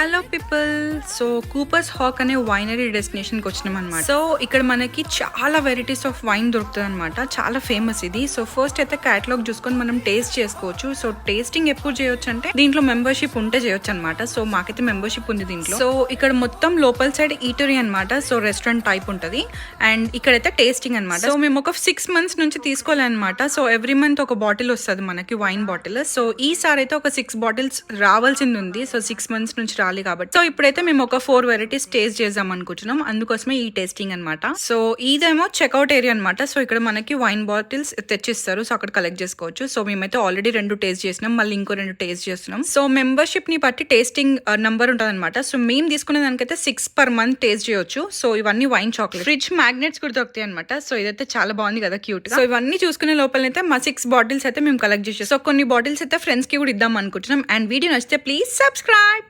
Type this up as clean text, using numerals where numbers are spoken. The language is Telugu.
Hello people. So Cooper's Hawk అనే వైనరీ డెస్టినేషన్కి వచ్చినాం అనమాట. సో ఇక్కడ మనకి చాలా వెరైటీస్ ఆఫ్ వైన్ దొరుకుతుంది అనమాట. చాలా ఫేమస్ ఇది. సో ఫస్ట్ అయితే క్యాటలాగ్ చూసుకొని మనం టేస్ట్ చేసుకోవచ్చు. సో టేస్టింగ్ ఎప్పుడు చేయొచ్చు అంటే దీంట్లో మెంబర్షిప్ ఉంటే చేయొచ్చు అనమాట. సో మాకైతే మెంబర్షిప్ ఉంది దీంట్లో. సో ఇక్కడ మొత్తం లోపల సైడ్ ఈటరీ అనమాట. సో రెస్టారెంట్ టైప్ ఉంటుంది. అండ్ ఇక్కడైతే టేస్టింగ్ అనమాట. సో మేము ఒక 6 months నుంచి తీసుకోవాలన్నమాట. సో ఎవ్రీ మంత్ ఒక బాటిల్ వస్తుంది మనకి, వైన్ బాటిల్. సో ఈసారి అయితే ఒక 6 bottles రావాల్సింది ఉంది. సో 6 months నుంచి రాలి కాబట్టి. సో ఇప్పుడైతే మేము ఒక 4 varieties టేస్ట్ చేద్దాం అనుకుంటున్నాం. అందుకోసమే ఈ టేస్టింగ్ అనమాట. సో ఇదేమో చెక్అవుట్ ఏరియా అనమాట. సో ఇక్కడ మనకి వైన్ బాటిల్స్ తెచ్చిస్తారు. సో అక్కడ కలెక్ట్ చేసుకోవచ్చు. సో మేమైతే ఆల్రెడీ 2 టేస్ట్ చేసినాం, మళ్ళీ ఇంకో 2 టేస్ట్ చేస్తున్నాం. సో మెంబర్షిప్ ని బట్టి టేస్టింగ్ నంబర్ ఉంటుంది అనమాట. సో మేము తీసుకునే దానికైతే 6 per month టేస్ట్ చేయొచ్చు. సో ఇవన్నీ వైన్ చాక్లెట్, ఫ్రిడ్జ్ మ్యాగ్నెట్స్ కూడా దొరుకుతాయి అనమాట. సో ఇదైతే చాలా బాగుంది కదా, క్యూట్ గా. సో ఇవన్నీ చూసుకునే లోపలైతే మా 6 bottles అయితే మేము కలెక్ట్ చేసాం. సో కొన్ని బాటిల్స్ అయితే ఫ్రెండ్స్ కి కూడా ఇద్దాం అనుకుంటున్నాం. అండ్ వీడియో నచ్చితే ప్లీజ్ సబ్స్క్రైబ్.